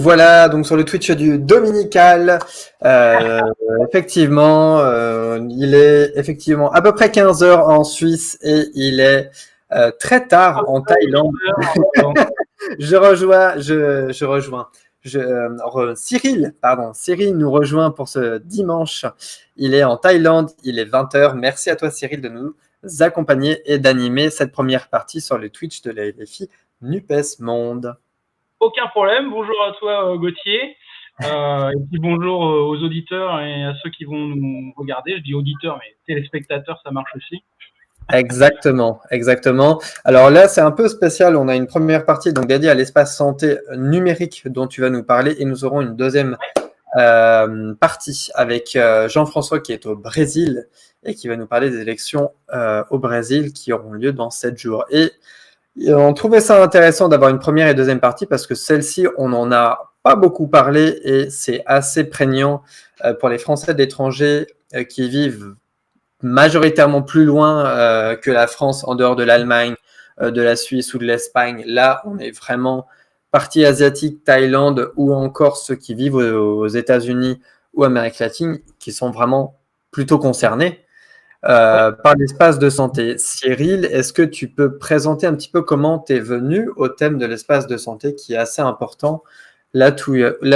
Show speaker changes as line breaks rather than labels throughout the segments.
voilà, donc sur le Twitch du Dominical, euh, effectivement, il est effectivement à peu près 15 heures en Suisse et il est très tard en Thaïlande. Cyril nous rejoint pour ce dimanche. Il est en Thaïlande, il est 20 heures. Merci à toi Cyril de nous accompagner et d'animer cette première partie sur le Twitch de la LFI NUPES Monde.
Aucun problème. Bonjour à toi, Gauthier. Et puis bonjour aux auditeurs et à ceux qui vont nous regarder. Je dis auditeurs, mais téléspectateurs, ça marche aussi.
Exactement. Alors là, c'est un peu spécial. On a une première partie donc dédiée à l'espace santé numérique dont tu vas nous parler et nous aurons une deuxième partie avec Jean-François qui est au Brésil et qui va nous parler des élections au Brésil qui auront lieu dans 7 jours. Et on trouvait ça intéressant d'avoir une première et deuxième partie parce que celle-ci, on n'en a pas beaucoup parlé et c'est assez prégnant pour les Français d'étrangers qui vivent majoritairement plus loin que la France, en dehors de l'Allemagne, de la Suisse ou de l'Espagne. Là, on est vraiment partie asiatique, Thaïlande ou encore ceux qui vivent aux États-Unis ou Amérique latine qui sont vraiment plutôt concernés par l'espace de santé. Cyril, est-ce que tu peux présenter un petit peu comment tu es venu au thème de l'espace de santé qui est assez important là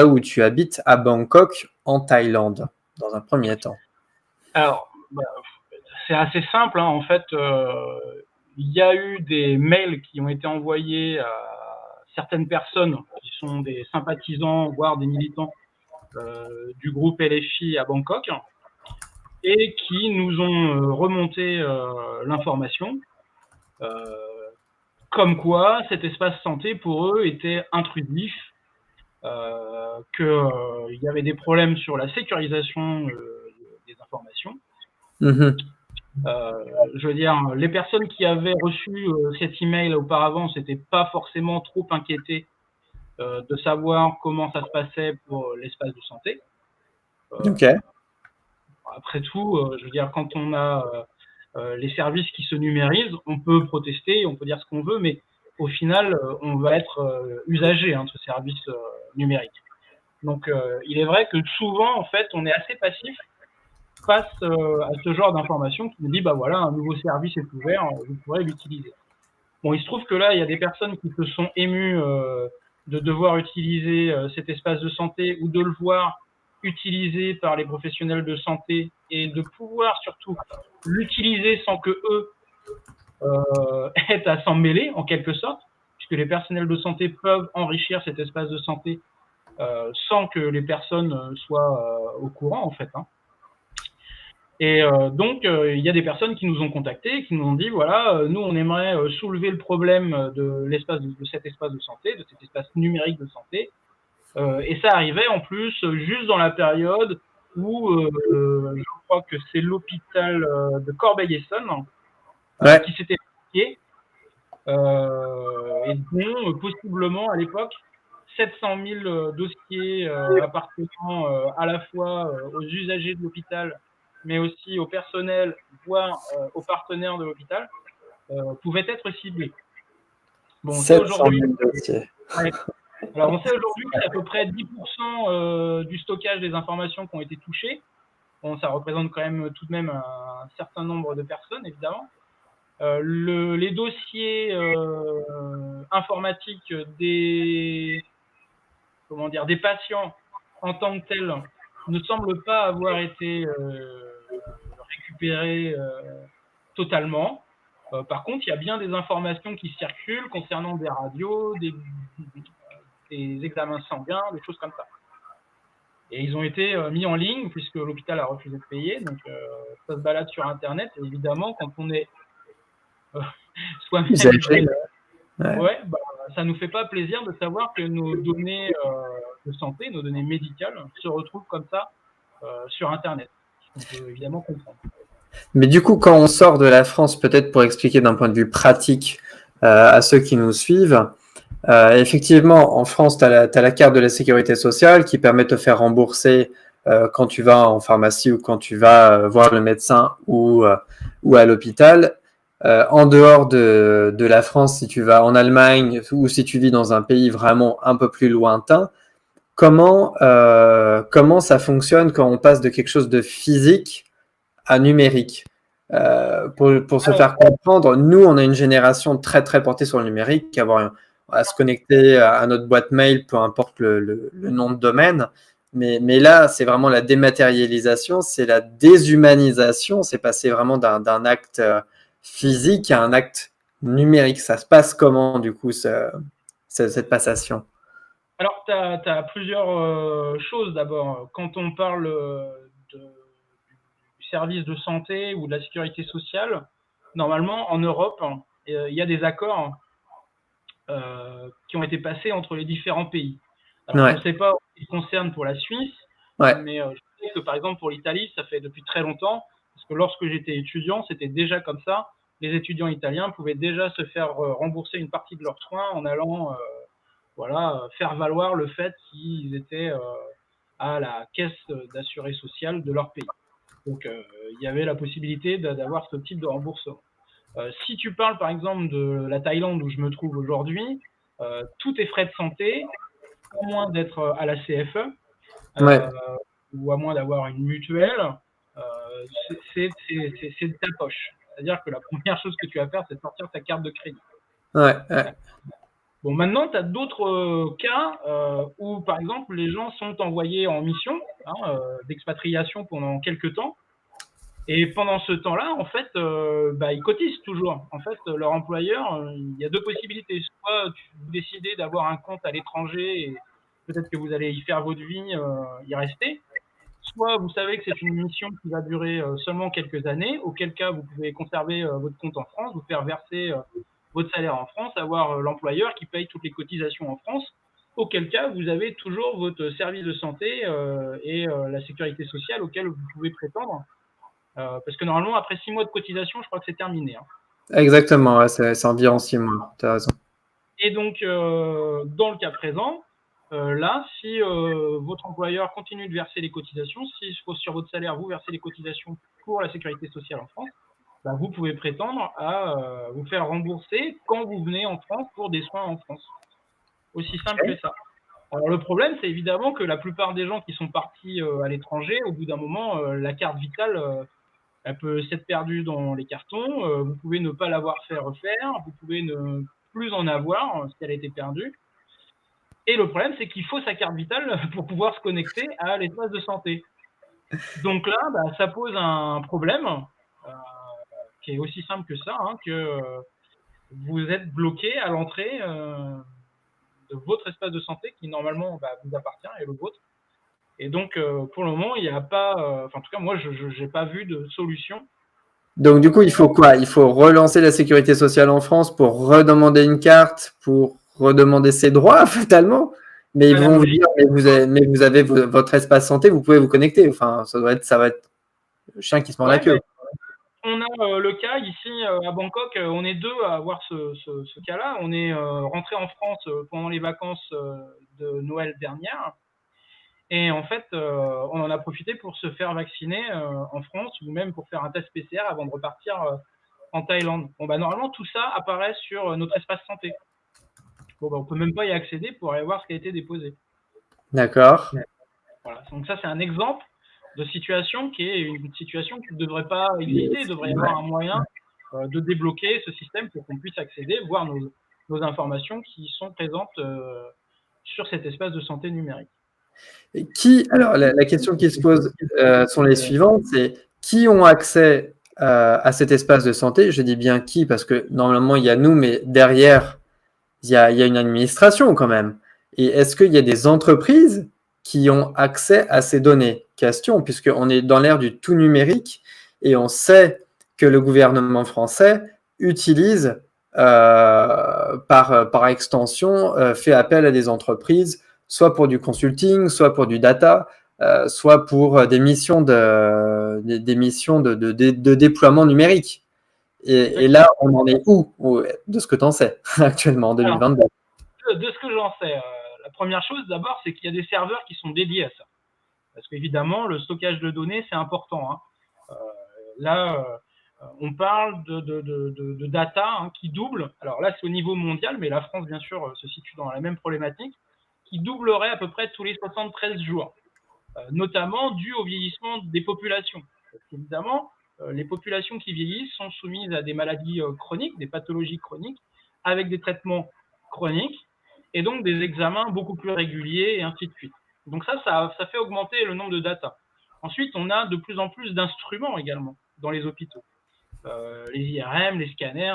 où tu habites à Bangkok, en Thaïlande, dans un premier temps?
Alors, c'est assez simple. Hein. En fait, il y a eu des mails qui ont été envoyés à certaines personnes qui sont des sympathisants, voire des militants du groupe LFI à Bangkok, et qui nous ont remonté l'information comme quoi cet espace santé pour eux était intrusif, qu'il y avait des problèmes sur la sécurisation des informations. Je veux dire, les personnes qui avaient reçu cet email auparavant s'étaient pas forcément trop inquiétées de savoir comment ça se passait pour l'espace de santé. Après tout, je veux dire, quand on a les services qui se numérisent, on peut protester, on peut dire ce qu'on veut, mais au final, on va être usager de ce service numérique. Donc, il est vrai que souvent, en fait, on est assez passif face à ce genre d'information qui nous dit, bah voilà, un nouveau service est ouvert, vous pourrez l'utiliser. Bon, il se trouve que là, il y a des personnes qui se sont émues de devoir utiliser cet espace de santé ou de le voir utilisé par les professionnels de santé et de pouvoir surtout l'utiliser sans que eux aient à s'en mêler en quelque sorte, puisque les personnels de santé peuvent enrichir cet espace de santé sans que les personnes soient au courant en fait. Hein. Et donc, il y a des personnes qui nous ont contactés, qui nous ont dit, voilà, nous, on aimerait soulever le problème de cet espace de santé, de cet espace numérique de santé. Et ça arrivait en plus juste dans la période où je crois que c'est l'hôpital de Corbeil-Essonnes qui s'était attaqué et dont possiblement à l'époque 700 000 dossiers appartenant à la fois aux usagers de l'hôpital mais aussi au personnel, voire aux partenaires de l'hôpital, pouvaient être ciblés.
Bon, 700 000 dossiers.
Alors, on sait aujourd'hui que c'est à peu près 10% du stockage des informations qui ont été touchées. Bon, ça représente quand même tout de même un certain nombre de personnes, évidemment. Les dossiers informatiques des patients en tant que tels ne semblent pas avoir été récupérés totalement. Par contre, il y a bien des informations qui circulent concernant des radios, des examens sanguins, des choses comme ça. Et ils ont été mis en ligne puisque l'hôpital a refusé de payer. Donc, ça se balade sur Internet. Et évidemment, quand on est soi-même ça nous fait pas plaisir de savoir que nos données de santé, nos données médicales se retrouvent comme ça sur Internet. On peut évidemment comprendre.
Mais du coup, quand on sort de la France, peut-être pour expliquer d'un point de vue pratique à ceux qui nous suivent, effectivement, en France, tu as la carte de la sécurité sociale qui permet de te faire rembourser quand tu vas en pharmacie ou quand tu vas voir le médecin ou à l'hôpital. En dehors de la France, si tu vas en Allemagne ou si tu vis dans un pays vraiment un peu plus lointain, comment ça fonctionne quand on passe de quelque chose de physique à numérique. Pour se faire comprendre, nous, on a une génération très, très portée sur le numérique, à se connecter à notre boîte mail, peu importe le nom de domaine. Mais là, c'est vraiment la dématérialisation, c'est la déshumanisation, c'est passer vraiment d'un acte physique à un acte numérique. Ça se passe comment, du coup, cette passation?
Alors, tu as plusieurs choses d'abord. Quand on parle du service de santé ou de la sécurité sociale, normalement, en Europe, il y a des accords qui ont été passés entre les différents pays. Alors, je ne sais pas ce qui concerne pour la Suisse, mais je sais que par exemple pour l'Italie, ça fait depuis très longtemps, parce que lorsque j'étais étudiant, c'était déjà comme ça. Les étudiants italiens pouvaient déjà se faire rembourser une partie de leurs soins en allant faire valoir le fait qu'ils étaient à la caisse d'assurance sociale de leur pays. Donc, il y avait la possibilité d'avoir ce type de remboursement. Si tu parles par exemple de la Thaïlande où je me trouve aujourd'hui, tous tes frais de santé, à moins d'être à la CFE ou à moins d'avoir une mutuelle, c'est de ta poche. C'est-à-dire que la première chose que tu vas faire, c'est de sortir ta carte de crédit. Bon, maintenant, tu as d'autres cas où, par exemple, les gens sont envoyés en mission d'expatriation pendant quelques temps. Et pendant ce temps-là, en fait, ils cotisent toujours. En fait, leur employeur, il y a deux possibilités. Soit vous décidez d'avoir un compte à l'étranger et peut-être que vous allez y faire votre vie, y rester. Soit vous savez que c'est une mission qui va durer seulement quelques années, auquel cas vous pouvez conserver votre compte en France, vous faire verser votre salaire en France, avoir l'employeur qui paye toutes les cotisations en France, auquel cas vous avez toujours votre service de santé et la sécurité sociale auquel vous pouvez prétendre. Parce que normalement, après 6 mois de cotisation, je crois que c'est terminé.
Exactement, c'est environ 6 mois, tu as raison.
Et donc, dans le cas présent, là, si votre employeur continue de verser les cotisations, si sur votre salaire, vous versez les cotisations pour la sécurité sociale en France, vous pouvez prétendre à vous faire rembourser quand vous venez en France pour des soins en France. Aussi simple que ça. Alors, le problème, c'est évidemment que la plupart des gens qui sont partis à l'étranger, au bout d'un moment, la carte vitale, elle peut s'être perdue dans les cartons, vous pouvez ne pas l'avoir fait refaire, vous pouvez ne plus en avoir si elle a été perdue. Et le problème, c'est qu'il faut sa carte vitale pour pouvoir se connecter à l'espace de santé. Donc là, ça pose un problème qui est aussi simple que ça, que vous êtes bloqué à l'entrée de votre espace de santé qui normalement vous appartient et le vôtre. Et donc, pour le moment, il n'y a pas, en tout cas, moi, je n'ai pas vu de solution.
Donc, du coup, il faut quoi? Il faut relancer la sécurité sociale en France pour redemander une carte, pour redemander ses droits, fatalement. Mais ils vont vous dire, mais vous avez votre espace santé, vous pouvez vous connecter. Enfin, ça va être le chien qui se mord la queue.
On a le cas ici à Bangkok, on est deux à avoir ce cas-là. On est rentré en France pendant les vacances de Noël dernière. Et en fait, on en a profité pour se faire vacciner en France ou même pour faire un test PCR avant de repartir en Thaïlande. Bon, normalement, tout ça apparaît sur notre espace santé. Bon, on ne peut même pas y accéder pour aller voir ce qui a été déposé.
D'accord.
Voilà. Donc ça, c'est un exemple de situation qui est une situation qui ne devrait pas exister. Il devrait y avoir un moyen de débloquer ce système pour qu'on puisse accéder, voir nos informations qui sont présentes sur cet espace de santé numérique.
Alors, la question qui se pose sont les suivantes, c'est qui ont accès à cet espace de santé? Je dis bien qui, parce que normalement, il y a nous, mais derrière, il y a une administration quand même. Et est-ce qu'il y a des entreprises qui ont accès à ces données? Question, puisqu'on est dans l'ère du tout numérique et on sait que le gouvernement français utilise par extension, fait appel à des entreprises, soit pour du consulting, soit pour du data, soit pour des missions de déploiement numérique. Et là, on en est où de ce que tu en sais actuellement en 2022?
De ce que j'en sais, la première chose d'abord, c'est qu'il y a des serveurs qui sont dédiés à ça. Parce qu'évidemment, le stockage de données, c'est important. Là, on parle de data qui double. Alors là, c'est au niveau mondial, mais la France, bien sûr, se situe dans la même problématique. qui doublerait à peu près tous les 73 jours, notamment dû au vieillissement des populations. Parce qu'évidemment, les populations qui vieillissent sont soumises à des maladies chroniques, des pathologies chroniques, avec des traitements chroniques, et donc des examens beaucoup plus réguliers, et ainsi de suite. Donc ça fait augmenter le nombre de data. Ensuite, on a de plus en plus d'instruments également dans les hôpitaux. Les IRM, les scanners,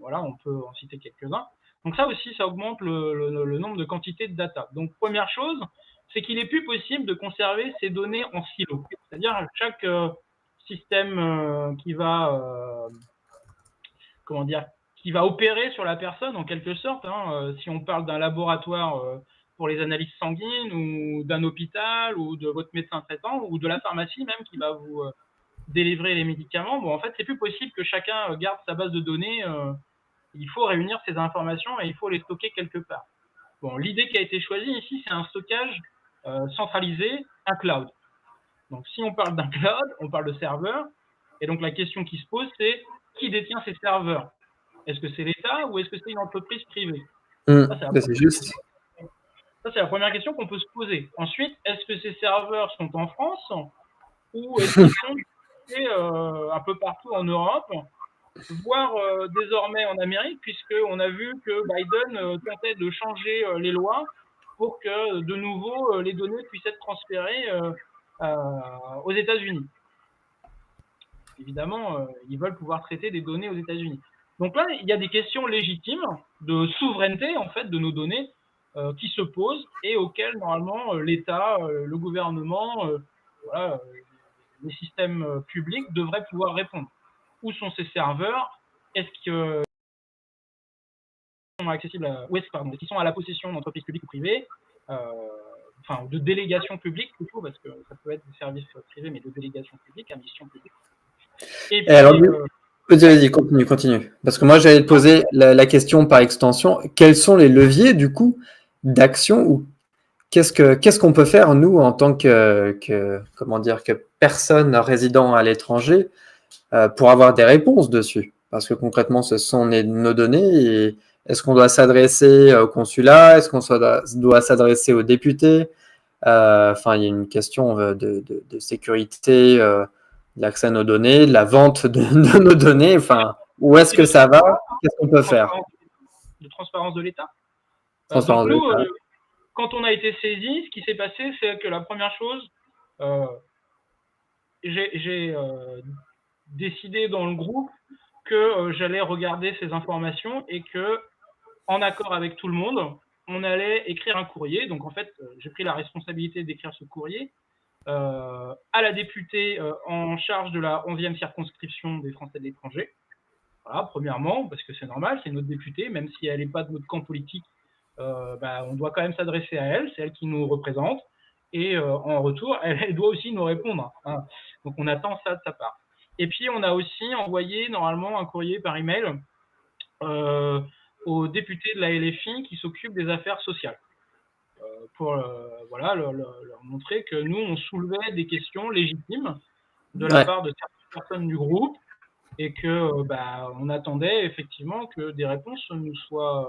voilà, on peut en citer quelques-uns. Donc ça aussi, ça augmente le nombre de quantités de data. Donc première chose, c'est qu'il n'est plus possible de conserver ces données en silo. C'est-à-dire chaque système qui va opérer sur la personne en quelque sorte. Si on parle d'un laboratoire pour les analyses sanguines ou d'un hôpital ou de votre médecin traitant ou de la pharmacie même qui va vous délivrer les médicaments, bon en fait c'est plus possible que chacun garde sa base de données. Il faut réunir ces informations et il faut les stocker quelque part. Bon, l'idée qui a été choisie ici, c'est un stockage centralisé, un cloud. Donc si on parle d'un cloud, on parle de serveurs, et donc la question qui se pose, c'est qui détient ces serveurs? Est-ce que c'est l'État ou est-ce que c'est une entreprise privée?
C'est juste.
Ça, c'est la première question qu'on peut se poser. Ensuite, est-ce que ces serveurs sont en France ou est-ce qu'ils sont un peu partout en Europe, voire désormais en Amérique, puisqu'on a vu que Biden tentait de changer les lois pour que de nouveau les données puissent être transférées aux États-Unis. Évidemment, ils veulent pouvoir traiter des données aux États-Unis. Donc là, il y a des questions légitimes de souveraineté en fait de nos données qui se posent et auxquelles normalement l'État, le gouvernement, voilà, les systèmes publics devraient pouvoir répondre. Où sont ces serveurs? Est-ce qu'ils sont accessibles est-ce qu'ils sont à la possession d'entreprises publiques ou privées, enfin de délégations publiques plutôt, parce que ça peut être des services privés, mais de délégations publiques, à mission publique.
Et puis, alors, vas-y, continue. Parce que moi, j'allais te poser la question par extension. Quels sont les leviers, du coup, d'action ou qu'est-ce qu'on peut faire, nous, en tant que personne résidant à l'étranger, pour avoir des réponses dessus? Parce que concrètement, ce sont nos données. Et est-ce qu'on doit s'adresser au consulat? Est-ce qu'on doit s'adresser aux députés? Enfin, il y a une question de sécurité, de l'accès à nos données, de la vente de nos données. Enfin, où est-ce que ça va? Qu'est-ce qu'on peut faire?
De transparence de l'État.
Transparence de l'État.
Quand on a été saisi, ce qui s'est passé, c'est que la première chose, j'ai décidé dans le groupe que j'allais regarder ces informations et que, en accord avec tout le monde, on allait écrire un courrier. Donc en fait, j'ai pris la responsabilité d'écrire ce courrier à la députée en charge de la 11e circonscription des Français de l'étranger. Voilà, premièrement, parce que c'est normal, c'est notre députée, même si elle n'est pas de notre camp politique, on doit quand même s'adresser à elle, c'est elle qui nous représente, et en retour, elle doit aussi nous répondre. Hein. Donc on attend ça de sa part. Et puis on a aussi envoyé normalement un courrier par email aux députés de la LFI qui s'occupent des affaires sociales, pour voilà, leur montrer que nous, on soulevait des questions légitimes de la part de certaines personnes du groupe, et que on attendait effectivement que des réponses nous soient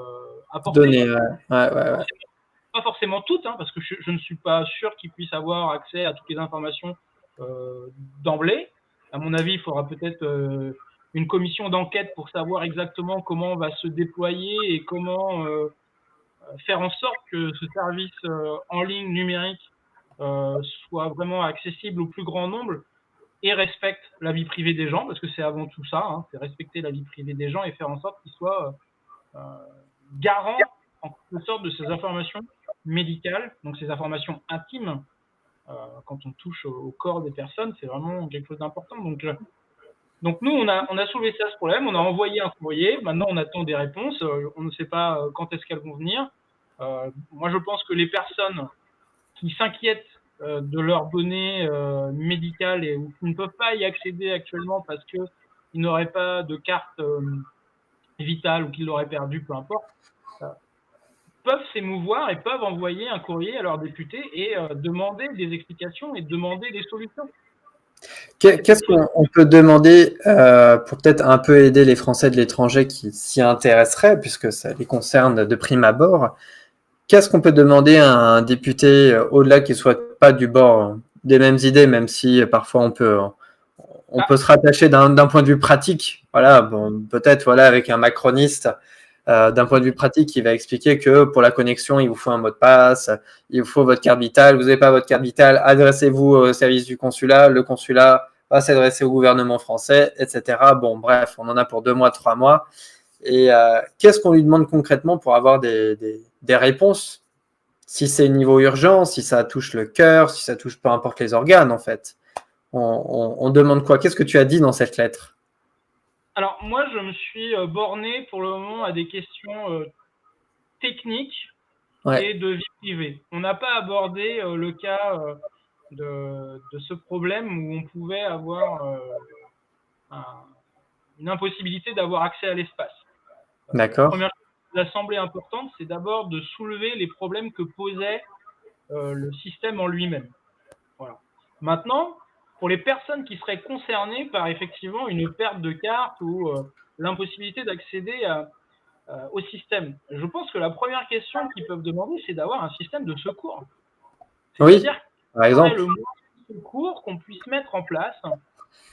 apportées.
Données,
Pas forcément toutes, hein, parce que je ne suis pas sûr qu'ils puissent avoir accès à toutes les informations d'emblée. À mon avis, il faudra peut-être une commission d'enquête pour savoir exactement comment on va se déployer et comment faire en sorte que ce service en ligne numérique soit vraiment accessible au plus grand nombre et respecte la vie privée des gens, parce que c'est avant tout ça, hein, c'est respecter la vie privée des gens et faire en sorte qu'ils soient garants en quelque sorte de ces informations médicales, donc ces informations intimes. Quand on touche au corps des personnes, c'est vraiment quelque chose d'important. Donc nous, on a soulevé ça, ce problème, on a envoyé un courrier, maintenant on attend des réponses, on ne sait pas quand est-ce qu'elles vont venir. Moi, je pense que les personnes qui s'inquiètent de leurs données médicales et qui ne peuvent pas y accéder actuellement parce qu'ils n'auraient pas de carte vitale ou qu'ils l'auraient perdue, peu importe, peuvent s'émouvoir et peuvent envoyer un courrier à leurs députés et demander des explications et demander des solutions.
Qu'est-ce qu'on peut demander pour peut-être un peu aider les Français de l'étranger qui s'y intéresseraient, puisque ça les concerne de prime abord? qu'est-ce qu'on peut demander à un député au-delà qu'il ne soit pas du bord des mêmes idées, même si parfois on peut se rattacher d'un point de vue pratique. Voilà, bon, peut-être voilà, avec un macroniste, d'un point de vue pratique, il va expliquer que pour la connexion, il vous faut un mot de passe, il vous faut votre carte vitale. Vous n'avez pas votre carte vitale, adressez-vous au service du consulat. Le consulat va s'adresser au gouvernement français, etc. Bon, bref, on en a pour 2 mois, 3 mois. Et qu'est-ce qu'on lui demande concrètement pour avoir des réponses? Si c'est niveau urgent, si ça touche le cœur, si ça touche peu importe les organes, en fait. On demande quoi? Qu'est-ce que tu as dit dans cette lettre?
Alors, moi, je me suis borné pour le moment à des questions techniques
Ouais.
et de vie privée. On n'a pas abordé le cas de ce problème où on pouvait avoir une impossibilité d'avoir accès à l'espace. La
D'accord.
première chose qui nous a semblé importante, c'est d'abord de soulever les problèmes que posait le système en lui-même. Voilà. Maintenant, pour les personnes qui seraient concernées par effectivement une perte de carte ou l'impossibilité d'accéder au système, je pense que la première question qu'ils peuvent demander, c'est d'avoir un système de secours.
Oui,
C'est-à-dire
par
qu'il y aurait
exemple.
le moyen de secours qu'on puisse mettre en place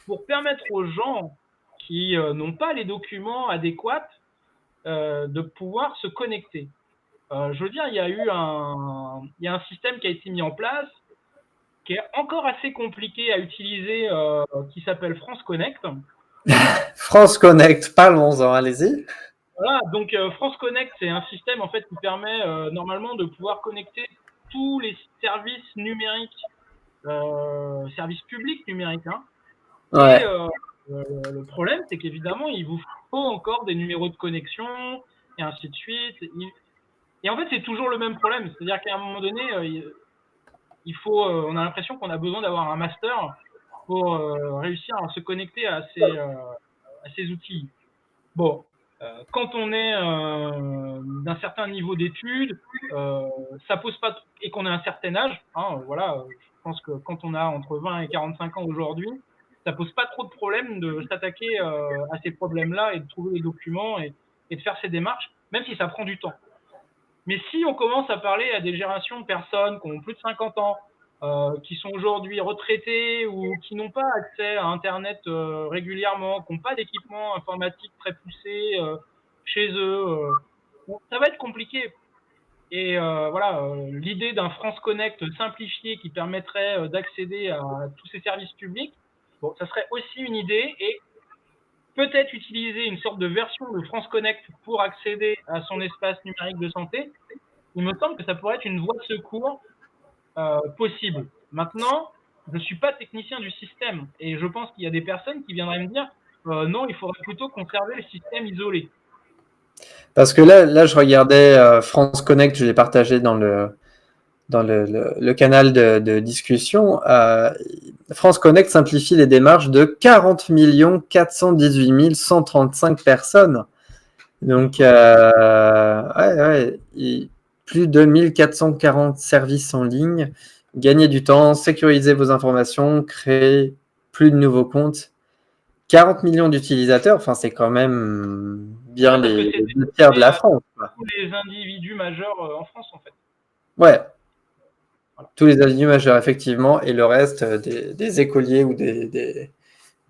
pour permettre aux gens qui n'ont pas les documents adéquats de pouvoir se connecter. Je veux dire, il y a un système qui a été mis en place qui est encore assez compliqué à utiliser, qui s'appelle France Connect.
France Connect, parlons-en, allez-y.
Voilà, donc France Connect, c'est un système en fait qui permet normalement de pouvoir connecter tous les services numériques, services publics numériques. Hein. Et
Ouais.
le problème, c'est qu'évidemment, il vous faut encore des numéros de connexion et ainsi de suite. Et en fait, c'est toujours le même problème. C'est-à-dire qu'à un moment donné, il faut, on a l'impression qu'on a besoin d'avoir un master pour réussir à se connecter à ces outils. Bon, quand on est d'un certain niveau d'études, ça pose pas et qu'on a un certain âge, hein, voilà, je pense que quand on a entre 20 et 45 ans aujourd'hui, ça pose pas trop de problème de s'attaquer à ces problèmes-là et de trouver les documents et de faire ces démarches, même si ça prend du temps. Mais si on commence à parler à des générations de personnes qui ont plus de 50 ans, qui sont aujourd'hui retraités ou qui n'ont pas accès à Internet régulièrement, qui n'ont pas d'équipement informatique très poussé chez eux, bon, ça va être compliqué. Et voilà, l'idée d'un France Connect simplifié qui permettrait d'accéder à tous ces services publics, bon, ça serait aussi une idée. Et peut-être utiliser une sorte de version de France Connect pour accéder à son espace numérique de santé, il me semble que ça pourrait être une voie de secours possible. Maintenant, je ne suis pas technicien du système et je pense qu'il y a des personnes qui viendraient me dire non, il faudrait plutôt conserver le système isolé.
Parce que là je regardais France Connect, je l'ai partagé dans le canal de discussion. France Connect simplifie les démarches de 40 418 135 personnes. Donc, plus de 1440 services en ligne. Gagnez du temps, sécurisez vos informations, créez plus de nouveaux comptes. 40 millions d'utilisateurs, enfin, c'est quand même bien
Ouais, parce que
les
c'est
2 tiers de
destiné
la
à
France. Quoi.
tous les individus majeurs en France, en fait.
Ouais,
Voilà.
tous les individus majeurs, effectivement, et le reste, des écoliers ou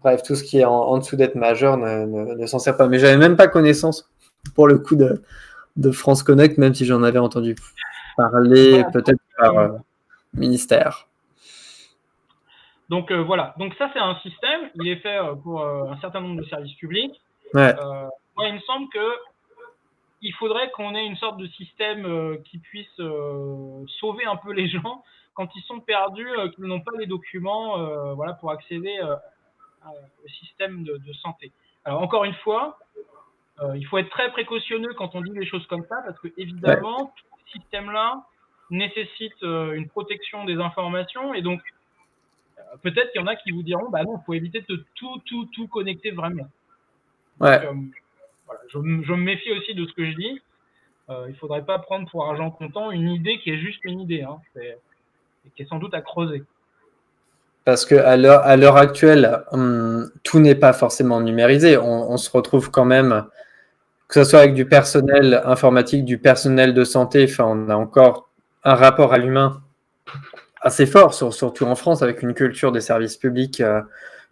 bref, tout ce qui est en dessous d'être majeur ne s'en sert pas. Mais j'avais même pas connaissance, pour le coup, de France Connect, même si j'en avais entendu parler
Voilà.
peut-être par ministère.
Donc voilà. Donc ça, c'est un système. Il est fait pour un certain nombre de services publics.
Ouais.
Moi, il me semble que il faudrait qu'on ait une sorte de système qui puisse sauver un peu les gens quand ils sont perdus, qu'ils n'ont pas les documents voilà, pour accéder au système de santé. Alors encore une fois, il faut être très précautionneux quand on dit des choses comme ça, parce que
Ouais.
évidemment, tout ce système-là nécessite une protection des informations, et donc peut-être qu'il y en a qui vous diront, bah non, il faut éviter de tout connecter vraiment. Donc
Ouais.
voilà, je me méfie aussi de ce que je dis. Il ne faudrait pas prendre pour argent comptant une idée qui est juste une idée, hein, qui est sans doute à creuser.
Parce qu'à l'heure actuelle, tout n'est pas forcément numérisé. On se retrouve quand même, que ce soit avec du personnel informatique, du personnel de santé, enfin, on a encore un rapport à l'humain assez fort, surtout en France, avec une culture des services publics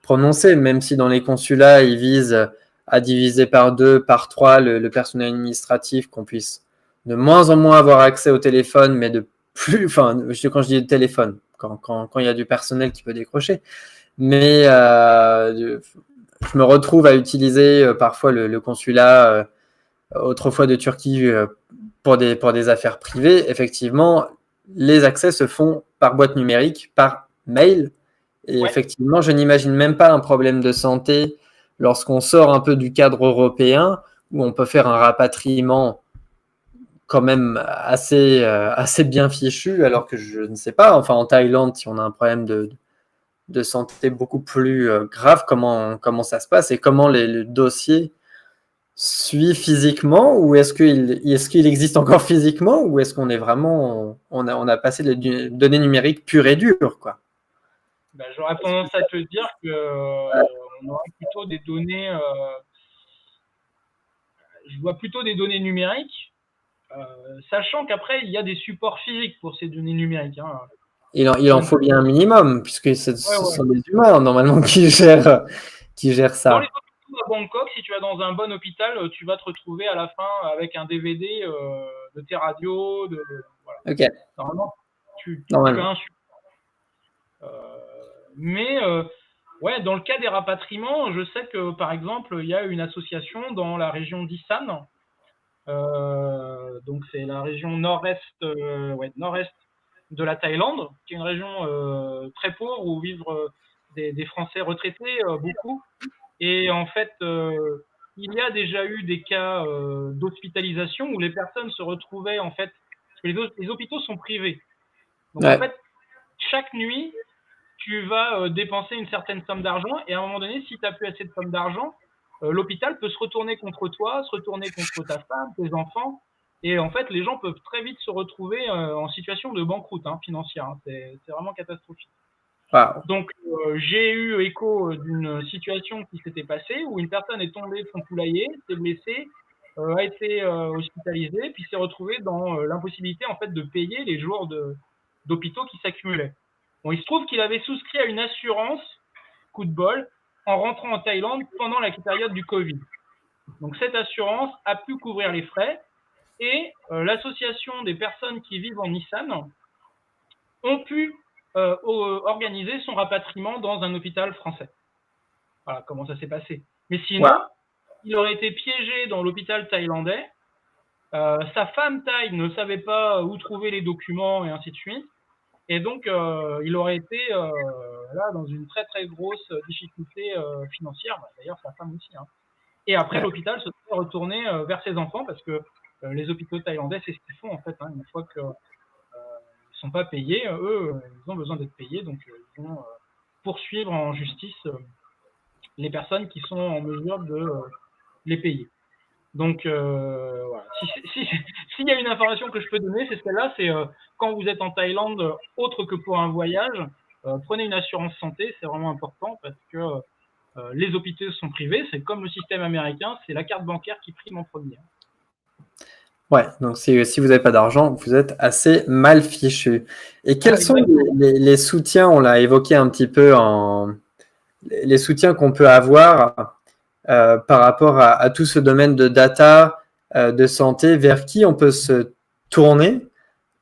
prononcée, même si dans les consulats, ils visent à diviser par 2, par 3 le personnel administratif, qu'on puisse de moins en moins avoir accès au téléphone, mais de plus, enfin, quand je dis téléphone, quand il y a du personnel qui peut décrocher, mais je me retrouve à utiliser parfois le consulat autrefois de Turquie pour des affaires privées. Effectivement, les accès se font par boîte numérique, par mail. Et
Ouais.
effectivement, je n'imagine même pas un problème de santé lorsqu'on sort un peu du cadre européen où on peut faire un rapatriement quand même assez bien fichu, alors que je ne sais pas, enfin en Thaïlande, si on a un problème de santé beaucoup plus grave, comment ça se passe et comment le dossier suit physiquement, ou est-ce qu'il existe encore physiquement, ou est-ce qu'on est vraiment, on a passé les données numériques pures et dures, quoi.
Ben, j'aurais tendance à te dire que on aura plutôt des données, je vois plutôt des données numériques, sachant qu'après il y a des supports physiques pour ces données numériques. Hein.
Il en faut bien un minimum, puisque ce
Ouais, ouais.
sont des humains, normalement, qui gèrent
Dans les
ça.
hôpitaux à Bangkok, si tu vas dans un bon hôpital, tu vas te retrouver à la fin avec un DVD de tes radios, voilà.
Ok,
Normalement, tu as
normalement.
un support. Mais ouais, dans le cas des rapatriements, je sais que par exemple, il y a une association dans la région d'Isan. Donc c'est la région nord-est, ouais, nord-est de la Thaïlande, qui est une région très pauvre où vivent des Français retraités beaucoup. Et en fait, il y a déjà eu des cas d'hospitalisation où les personnes se retrouvaient en fait, parce que les hôpitaux sont privés. Donc en
Ouais.
fait, chaque nuit, tu vas dépenser une certaine somme d'argent et à un moment donné, si tu n'as plus assez de somme d'argent, l'hôpital peut se retourner contre toi, se retourner contre ta femme, tes enfants. Et en fait, les gens peuvent très vite se retrouver en situation de banqueroute financière. Hein. C'est vraiment catastrophique.
Wow.
Donc, j'ai eu écho d'une situation qui s'était passée où une personne est tombée de son poulailler, s'est blessée, a été hospitalisée, puis s'est retrouvée dans l'impossibilité en fait de payer les jours d'hôpitaux qui s'accumulaient. Bon, il se trouve qu'il avait souscrit à une assurance, coup de bol, en rentrant en Thaïlande pendant la période du Covid. Donc, cette assurance a pu couvrir les frais et l'association des personnes qui vivent en Nissan ont pu organiser son rapatriement dans un hôpital français. Voilà comment ça s'est passé. Mais
Wow.
sinon, il aurait été piégé dans l'hôpital thaïlandais. Sa femme thaï ne savait pas où trouver les documents et ainsi de suite. Et donc, il aurait été là dans une très très grosse difficulté financière. Bah, d'ailleurs, sa femme aussi. Hein. Et après,
Ouais.
l'hôpital se serait retourné vers ses enfants parce que les hôpitaux thaïlandais, c'est ce qu'ils font en fait. Hein, une fois que ils sont pas payés, eux, ils ont besoin d'être payés, donc ils vont poursuivre en justice les personnes qui sont en mesure de les payer. Donc voilà. S'il y a une information que je peux donner, c'est celle-là, c'est quand vous êtes en Thaïlande, autre que pour un voyage, prenez une assurance santé, c'est vraiment important parce que les hôpitaux sont privés, c'est comme le système américain, c'est la carte bancaire qui prime en premier.
Ouais, donc si vous n'avez pas d'argent, vous êtes assez mal fichu. Et quels
Voilà,
sont
exactement.
les soutiens, on l'a évoqué un petit peu, les soutiens qu'on peut avoir par rapport à tout ce domaine de data, de santé, vers qui on peut se tourner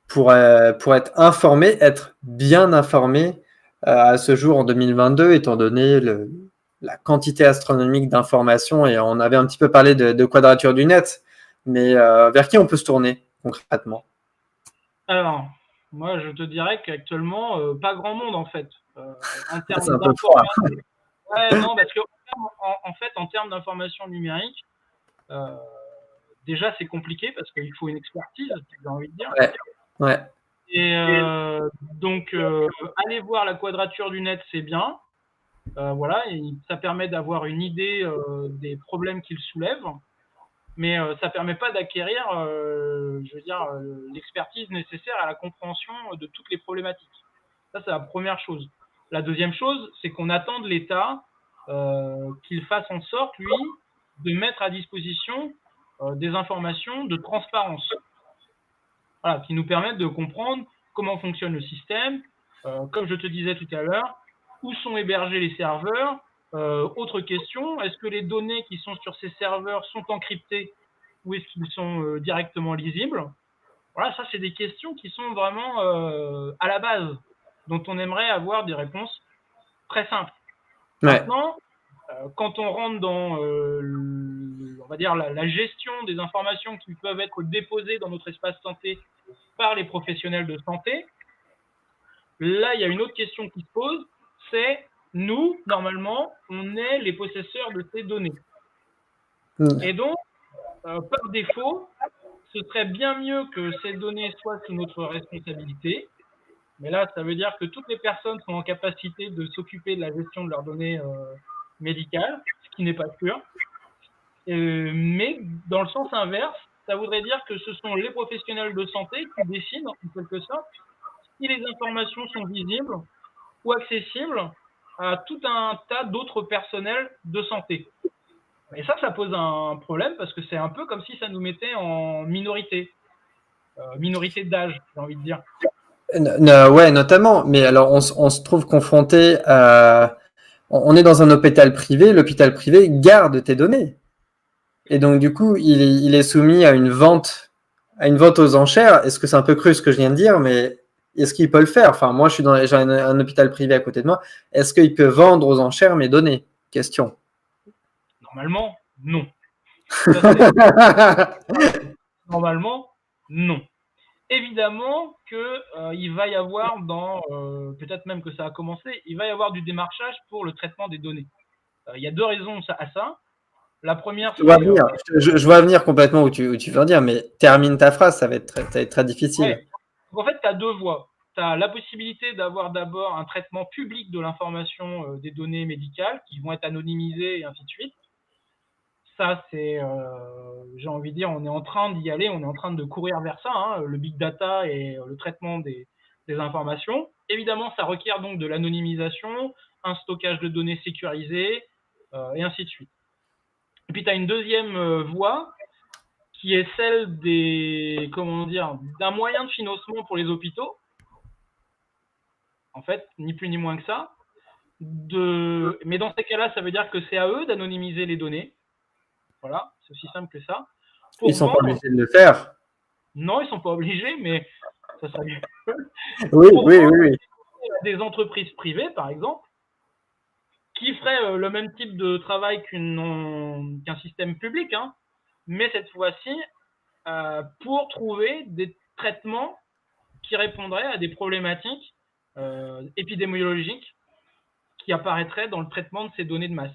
pour être informé, être bien informé à ce jour en 2022, étant donné la quantité astronomique d'informations. Et on avait un petit peu parlé de quadrature du net, mais vers qui on peut se tourner concrètement?
Alors, moi, je te dirais qu'actuellement, pas grand monde en fait. En
C'est
termes
un peu froid.
d'information. Ouais, non, parce que en fait, en termes d'information numérique, euh, déjà c'est compliqué parce qu'il faut une expertise, j'ai envie de dire.
Ouais, ouais,
Et donc, aller voir la quadrature du net, c'est bien. Voilà, et ça permet d'avoir une idée des problèmes qu'il soulève, mais ça permet pas d'acquérir, je veux dire, l'expertise nécessaire à la compréhension de toutes les problématiques. Ça, c'est la première chose. La deuxième chose, c'est qu'on attend de l'État qu'il fasse en sorte, lui, de mettre à disposition des informations de transparence, voilà, qui nous permettent de comprendre comment fonctionne le système, comme je te disais tout à l'heure, où sont hébergés les serveurs. Autre question, est-ce que les données qui sont sur ces serveurs sont encryptées ou est-ce qu'ils sont directement lisibles? Voilà, ça, c'est des questions qui sont vraiment à la base, dont on aimerait avoir des réponses très simples.
Ouais.
Maintenant, quand on rentre dans, on va dire, la gestion des informations qui peuvent être déposées dans notre espace santé par les professionnels de santé, là, il y a une autre question qui se pose, c'est nous, normalement, on est les possesseurs de ces données. Et donc, par défaut, ce serait bien mieux que ces données soient sous notre responsabilité. Mais là, ça veut dire que toutes les personnes sont en capacité de s'occuper de la gestion de leurs données médicales, ce qui n'est pas sûr. Mais dans le sens inverse, ça voudrait dire que ce sont les professionnels de santé qui décident, en quelque sorte, si les informations sont visibles ou accessibles à tout un tas d'autres personnels de santé. Et ça pose un problème parce que c'est un peu comme si ça nous mettait en minorité, minorité d'âge, j'ai envie de dire.
Ouais, notamment. Mais alors, on se trouve confronté à... On est dans un hôpital privé. L'hôpital privé garde tes données. Et donc, du coup, il est soumis à une vente aux enchères. Est-ce que c'est un peu cru ce que je viens de dire, mais est-ce qu'il peut le faire? Enfin, moi, j'ai un hôpital privé à côté de moi. Est-ce qu'il peut vendre aux enchères mes données? Question.
Normalement, non. Ça, normalement, non. Évidemment qu'il va y avoir peut-être même que ça a commencé, il va y avoir du démarchage pour le traitement des données. Il y a deux raisons à ça. La première,
Je vois
c'est...
venir, je vois venir complètement où tu veux en dire, mais termine ta phrase, ça va être très difficile.
Ouais. En fait, tu as deux voies. Tu as la possibilité d'avoir d'abord un traitement public de l'information des données médicales qui vont être anonymisées et ainsi de suite. Ça, c'est, j'ai envie de dire, on est en train d'y aller, on est en train de courir vers ça, hein, le big data et le traitement des informations. Évidemment, ça requiert donc de l'anonymisation, un stockage de données sécurisé, et ainsi de suite. Et puis, tu as une deuxième voie qui est celle d'un moyen de financement pour les hôpitaux, en fait, ni plus ni moins que ça. Mais dans ces cas-là, ça veut dire que c'est à eux d'anonymiser les données. Voilà, c'est aussi simple que ça.
Ils
Pour
sont pas
vendre,
obligés de le faire.
non, ils sont pas obligés, mais ça serait mieux.
Oui,
Pour
oui,
vendre
oui, oui.
à des entreprises privées, par exemple, qui feraient le même type de travail qu'un système public, hein, mais cette fois-ci, pour trouver des traitements qui répondraient à des problématiques épidémiologiques qui apparaîtraient dans le traitement de ces données de masse.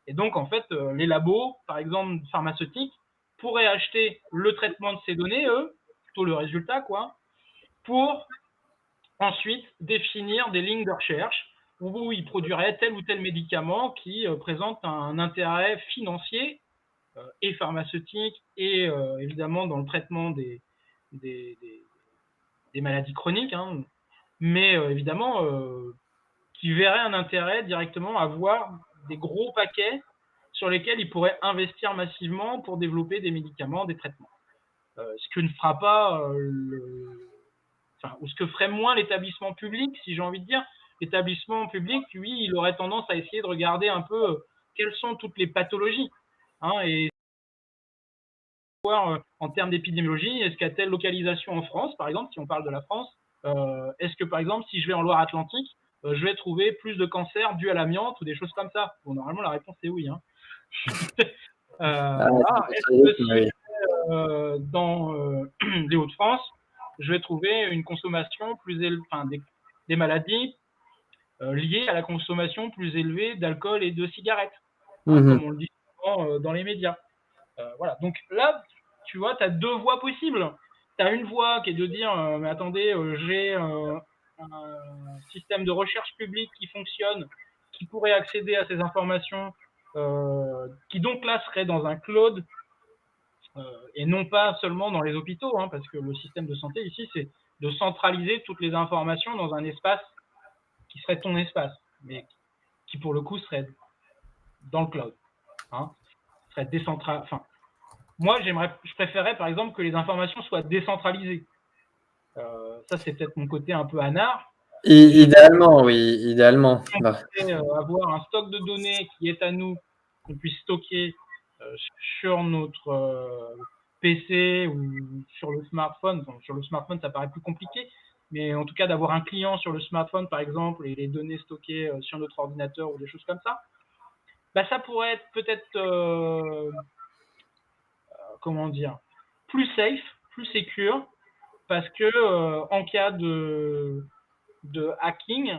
Et donc, en fait, les labos, par exemple pharmaceutiques, pourraient acheter le traitement de ces données, eux, plutôt le résultat, quoi, pour ensuite définir des lignes de recherche où ils produiraient tel ou tel médicament qui présente un intérêt financier et pharmaceutique et évidemment dans le traitement des, des maladies chroniques, hein, mais évidemment qui verraient un intérêt directement à voir des gros paquets sur lesquels ils pourraient investir massivement pour développer des médicaments, des traitements. Ce que ne fera pas ou ce que ferait moins l'établissement public, si j'ai envie de dire. L'établissement public, lui, il aurait tendance à essayer de regarder un peu quelles sont toutes les pathologies, hein, et voir en termes d'épidémiologie, est-ce qu'il y a telle localisation en France, par exemple, si on parle de la France, est-ce que, par exemple, si je vais en Loire-Atlantique, je vais trouver plus de cancers dus à l'amiante ou des choses comme ça? Bon, normalement, la réponse est oui. Hein. Voilà. Est-ce que si
Oui.
dans les Hauts-de-France, je vais trouver une consommation plus élevée, des maladies liées à la consommation plus élevée d'alcool et de cigarettes, hein, comme on le dit souvent dans les médias. Voilà. Donc là, tu vois, tu as deux voies possibles. Tu as une voie qui est de dire, mais attendez, j'ai un système de recherche publique qui fonctionne, qui pourrait accéder à ces informations, qui donc là serait dans un cloud, et non pas seulement dans les hôpitaux, hein, parce que le système de santé ici, c'est de centraliser toutes les informations dans un espace qui serait ton espace, mais qui pour le coup serait dans le cloud, hein, serait décentralisé, Moi, je préférerais par exemple que les informations soient décentralisées. Ça, c'est peut-être mon côté un peu anard, mais
Idéalement, oui, idéalement.
on
Bah,
pourrait avoir un stock de données qui est à nous, qu'on puisse stocker sur notre PC ou sur le smartphone. Bon, sur le smartphone, ça paraît plus compliqué, mais en tout cas d'avoir un client sur le smartphone, par exemple, et les données stockées sur notre ordinateur ou des choses comme ça, bah, ça pourrait être peut-être, comment dire, plus safe, plus secure, parce que en cas de hacking,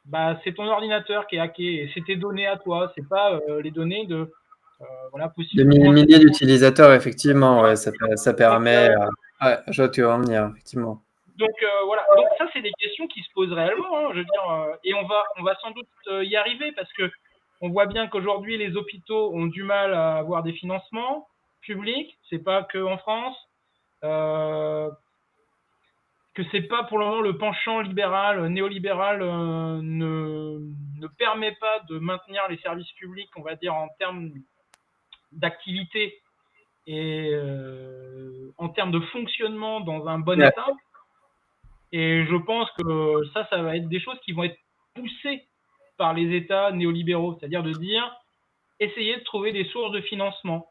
bah, c'est ton ordinateur qui est hacké et c'est tes données à toi, c'est pas les données de voilà,
de
possiblement.
milliers d'utilisateurs, effectivement, ouais, ça
Donc,
permet. Ouais, je vois où tu vas en venir, effectivement.
voilà. Donc ça, c'est des questions qui se posent réellement. Hein, je veux dire, et on va sans doute y arriver parce que on voit bien qu'aujourd'hui les hôpitaux ont du mal à avoir des financements publics. C'est pas que en France. Euh, que c'est pas pour le moment le penchant libéral, néolibéral ne permet pas de maintenir les services publics, on va dire, en termes d'activité et en termes de fonctionnement dans un bon
Ouais.
état. Et je pense que ça va être des choses qui vont être poussées par les États néolibéraux, c'est-à-dire de dire, essayer de trouver des sources de financement.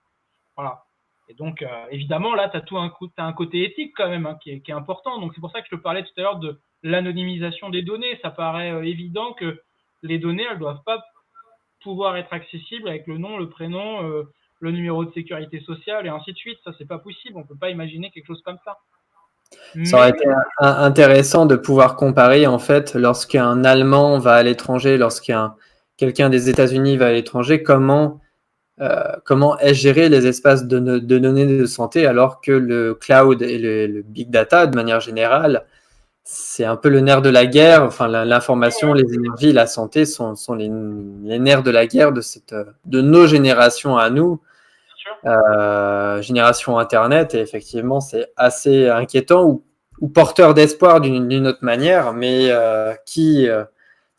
Voilà. Et donc, évidemment, là, tu as un côté éthique quand même hein, qui est important. Donc, c'est pour ça que je te parlais tout à l'heure de l'anonymisation des données. Ça paraît évident que les données, elles ne doivent pas pouvoir être accessibles avec le nom, le prénom, le numéro de sécurité sociale et ainsi de suite. Ça, c'est pas possible. On ne peut pas imaginer quelque chose comme ça.
Ça aurait
Mais,
été intéressant de pouvoir comparer, en fait, lorsqu'un Allemand va à l'étranger, quelqu'un des États-Unis va à l'étranger, comment est géré les espaces de données de santé, alors que le cloud et le big data, de manière générale, c'est un peu le nerf de la guerre. Enfin, l'information, les énergies, la santé sont les nerfs de la guerre de nos générations à nous,
bien sûr,
génération Internet. Et effectivement, c'est assez inquiétant ou porteur d'espoir d'une autre manière, mais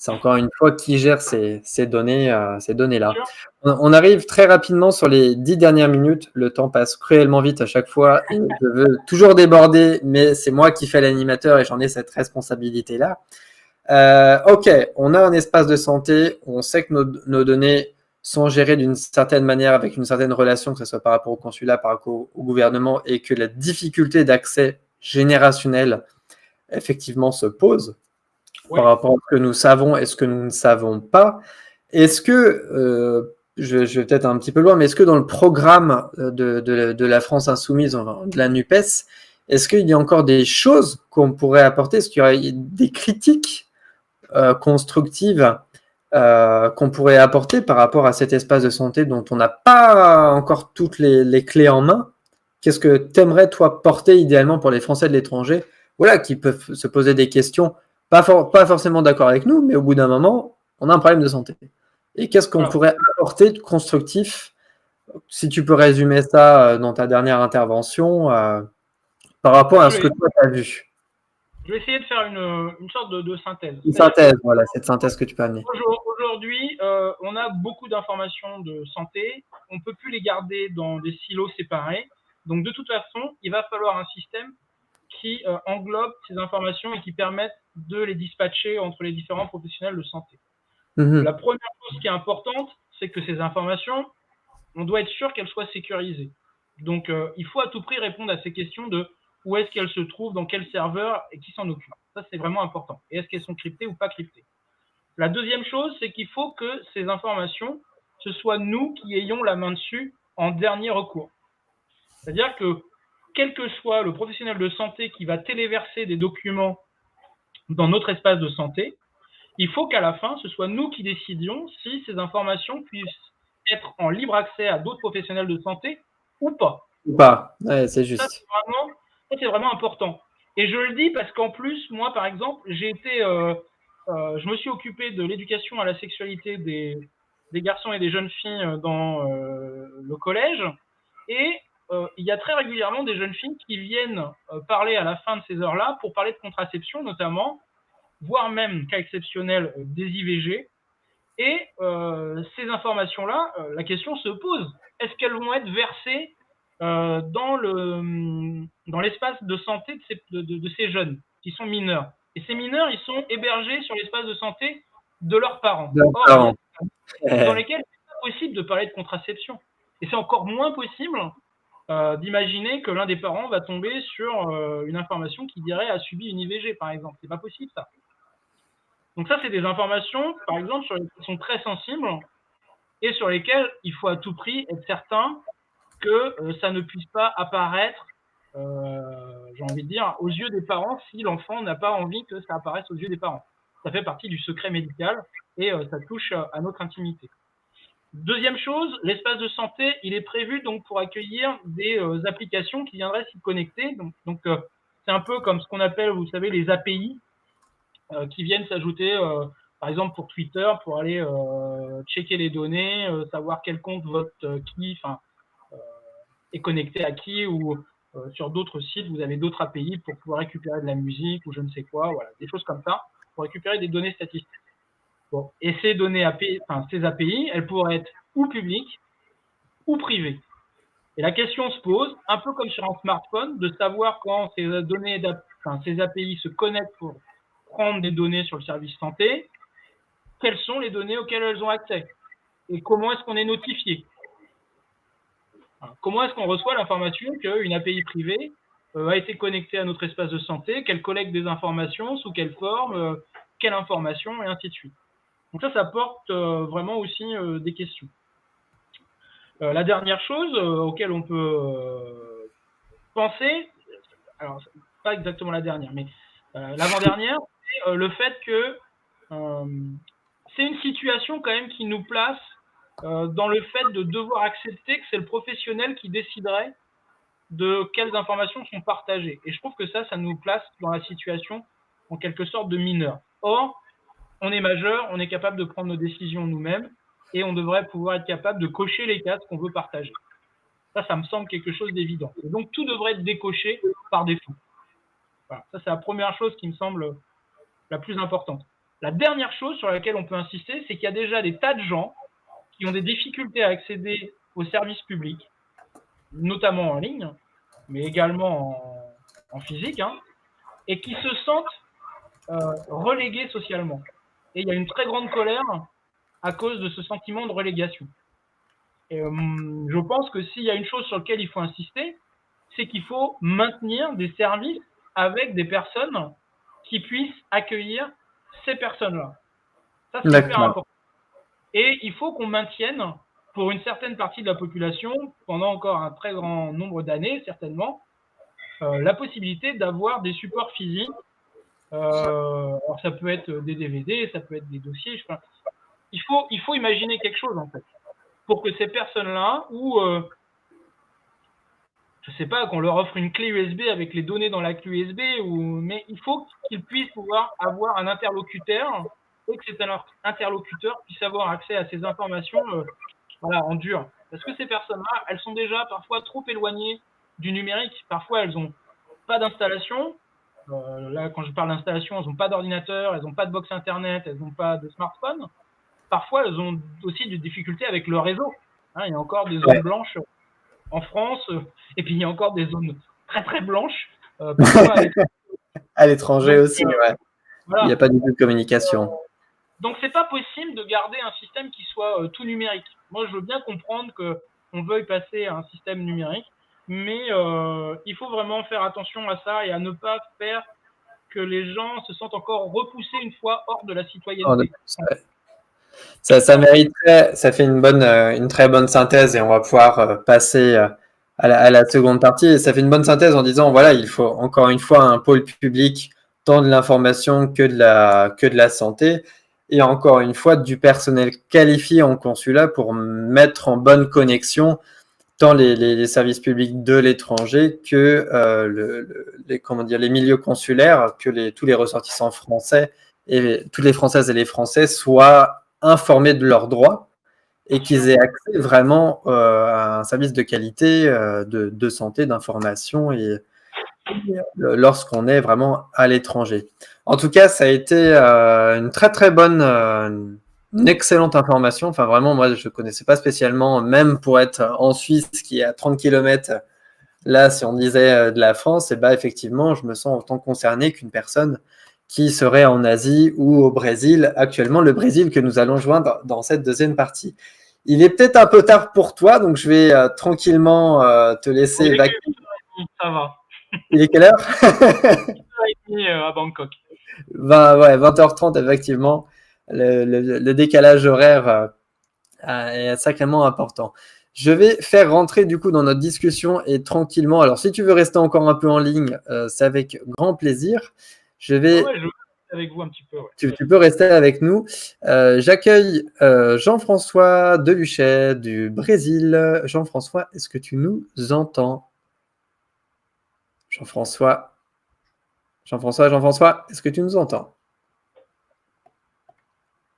c'est encore une fois qui gère ces
bien
données-là.
sûr.
On arrive très rapidement sur les 10 dernières minutes. Le temps passe cruellement vite à chaque fois et je veux toujours déborder, mais c'est moi qui fais l'animateur et j'en ai cette responsabilité-là. Ok, on a un espace de santé, on sait que nos données sont gérées d'une certaine manière, avec une certaine relation, que ce soit par rapport au consulat, par rapport au gouvernement, et que la difficulté d'accès générationnel, effectivement, se pose par
Ouais.
rapport à ce que nous savons et ce que nous ne savons pas. Est-ce que, je vais peut-être un petit peu loin, mais est-ce que dans le programme de la France Insoumise, de la NUPES, est-ce qu'il y a encore des choses qu'on pourrait apporter? Est-ce qu'il y aurait des critiques constructives qu'on pourrait apporter par rapport à cet espace de santé dont on n'a pas encore toutes les clés en main? Qu'est-ce que tu aimerais, toi, porter idéalement pour les Français de l'étranger, voilà, qui peuvent se poser des questions, pas forcément d'accord avec nous, mais au bout d'un moment, on a un problème de santé. Et qu'est-ce qu'on
Alors,
pourrait apporter de constructif? Si tu peux résumer ça dans ta dernière intervention, par rapport
bah,
à ce que toi, tu as vu.
je vais essayer de faire une sorte de synthèse.
Une
C'est-à-dire que
synthèse, voilà, cette synthèse que tu peux amener.
aujourd'hui, on a beaucoup d'informations de santé. On ne peut plus les garder dans des silos séparés. Donc, de toute façon, il va falloir un système qui englobe ces informations et qui permette de les dispatcher entre les différents professionnels de santé. La
Mhm.
première chose qui est importante, c'est que ces informations, on doit être sûr qu'elles soient sécurisées. Donc, il faut à tout prix répondre à ces questions de où est-ce qu'elles se trouvent, dans quel serveur et qui s'en occupe. Ça, c'est vraiment important. Et est-ce qu'elles sont cryptées ou pas cryptées? La deuxième chose, c'est qu'il faut que ces informations, ce soit nous qui ayons la main dessus en dernier recours. C'est-à-dire que quel que soit le professionnel de santé qui va téléverser des documents dans notre espace de santé, il faut qu'à la fin, ce soit nous qui décidions si ces informations puissent être en libre accès à d'autres professionnels de santé ou pas.
Ou pas. Ouais, c'est
Ça,
juste.
c'est vraiment important. Et je le dis parce qu'en plus, moi, par exemple, je me suis occupé de l'éducation à la sexualité des garçons et des jeunes filles dans le collège. Et il y a très régulièrement des jeunes filles qui viennent parler à la fin de ces heures-là pour parler de contraception, notamment, voire même, cas exceptionnel, des IVG. Et ces informations-là, la question se pose. Est-ce qu'elles vont être versées dans l'espace de santé de ces jeunes qui sont mineurs. Et ces mineurs, ils sont hébergés sur l'espace de santé de leurs parents. Or, il y a des familles dans lesquelles c'est pas possible de parler de contraception. Et c'est encore moins possible d'imaginer que l'un des parents va tomber sur une information qui dirait a subi une IVG, par exemple. C'est pas possible, ça. Donc ça, c'est des informations, par exemple, qui sont très sensibles et sur lesquelles il faut à tout prix être certain que ça ne puisse pas apparaître, j'ai envie de dire, aux yeux des parents si l'enfant n'a pas envie que ça apparaisse aux yeux des parents. Ça fait partie du secret médical et ça touche à notre intimité. Deuxième chose, l'espace de santé, il est prévu donc pour accueillir des applications qui viendraient s'y connecter. Donc c'est un peu comme ce qu'on appelle, vous savez, les API qui viennent s'ajouter, par exemple pour Twitter, pour aller checker les données, savoir quel compte vote qui, enfin est connecté à qui, ou sur d'autres sites, vous avez d'autres API pour pouvoir récupérer de la musique ou je ne sais quoi, voilà, des choses comme ça, pour récupérer des données statistiques. Bon. Et ces données API, ces API, elles pourraient être ou publiques ou privées. Et la question se pose, un peu comme sur un smartphone, de savoir quand ces données, ces API se connectent pour prendre des données sur le service santé, quelles sont les données auxquelles elles ont accès et comment est-ce qu'on est notifié. Comment est-ce qu'on reçoit l'information qu'une API privée a été connectée à notre espace de santé, qu'elle collecte des informations, sous quelle forme, quelle information, et ainsi de suite. Donc ça porte vraiment aussi des questions. La dernière chose auquel on peut penser, alors pas exactement la dernière, mais l'avant-dernière, c'est le fait que c'est une situation quand même qui nous place dans le fait de devoir accepter que c'est le professionnel qui déciderait de quelles informations sont partagées. Et je trouve que ça nous place dans la situation en quelque sorte de mineur. Or, on est majeur, on est capable de prendre nos décisions nous-mêmes et on devrait pouvoir être capable de cocher les cases qu'on veut partager. Ça me semble quelque chose d'évident. Et donc, tout devrait être décoché par défaut. Voilà. Ça, c'est la première chose qui me semble la plus importante. La dernière chose sur laquelle on peut insister, c'est qu'il y a déjà des tas de gens qui ont des difficultés à accéder aux services publics, notamment en ligne, mais également en physique, et qui se sentent relégués socialement. Et il y a une très grande colère à cause de ce sentiment de relégation. Et je pense que s'il y a une chose sur laquelle il faut insister, c'est qu'il faut maintenir des services avec des personnes qui puissent accueillir ces personnes-là. Ça, c'est hyper important. Et il faut qu'on maintienne, pour une certaine partie de la population, pendant encore un très grand nombre d'années, certainement, la possibilité d'avoir des supports physiques. Alors ça peut être des DVD, ça peut être des dossiers. Il faut imaginer quelque chose, en fait, pour que ces personnes-là, ou je sais pas, qu'on leur offre une clé USB avec les données dans la clé USB, mais il faut qu'ils puissent pouvoir avoir un interlocuteur et que cet interlocuteur puisse avoir accès à ces informations en dur. Parce que ces personnes-là, elles sont déjà parfois trop éloignées du numérique. Parfois, elles n'ont pas d'installation. Là, quand je parle d'installation, elles n'ont pas d'ordinateur, elles n'ont pas de box Internet, elles n'ont pas de smartphone. Parfois, elles ont aussi des difficultés avec le réseau. Il y a encore des zones blanches en France, et puis il y a encore des zones très très blanches parfois
à l'étranger aussi, ouais. Voilà. Il n'y a pas du tout de communication.
Donc c'est pas possible de garder un système qui soit tout numérique. Moi, je veux bien comprendre qu'on veuille passer à un système numérique, mais il faut vraiment faire attention à ça et à ne pas faire que les gens se sentent encore repoussés une fois hors de la citoyenneté.
Ça mériterait, ça fait une très bonne synthèse et on va pouvoir passer à la seconde partie. Et ça fait une bonne synthèse en disant, voilà, il faut encore une fois un pôle public tant de l'information que de la santé et encore une fois du personnel qualifié en consulat pour mettre en bonne connexion tant les services publics de l'étranger que les milieux consulaires, que tous les ressortissants français et toutes les Françaises et les Français soient informés de leurs droits et qu'ils aient accès vraiment à un service de qualité, de santé, d'information et lorsqu'on est vraiment à l'étranger. En tout cas, ça a été une très très bonne, une excellente information. Enfin vraiment, moi je ne connaissais pas spécialement, même pour être en Suisse qui est à 30 km Là, si on disait de la France, effectivement, je me sens autant concerné qu'une personne qui serait en Asie ou au Brésil, actuellement le Brésil que nous allons joindre dans cette deuxième partie. Il est peut-être un peu tard pour toi, donc je vais tranquillement te laisser
Il est que
évacuer.
8h30, ça va.
Il est quelle heure?
8h30 à Bangkok.
20h30, effectivement. Le décalage horaire est sacrément important. Je vais faire rentrer du coup dans notre discussion et tranquillement. Alors, si tu veux rester encore un peu en ligne, c'est avec grand plaisir. Je vais.
Ouais, je vais rester avec vous un petit peu. Ouais.
Tu peux rester avec nous. J'accueille Jean-François Deluchet du Brésil. Jean-François, est-ce que tu nous entends? Jean-François, est-ce que tu nous entends?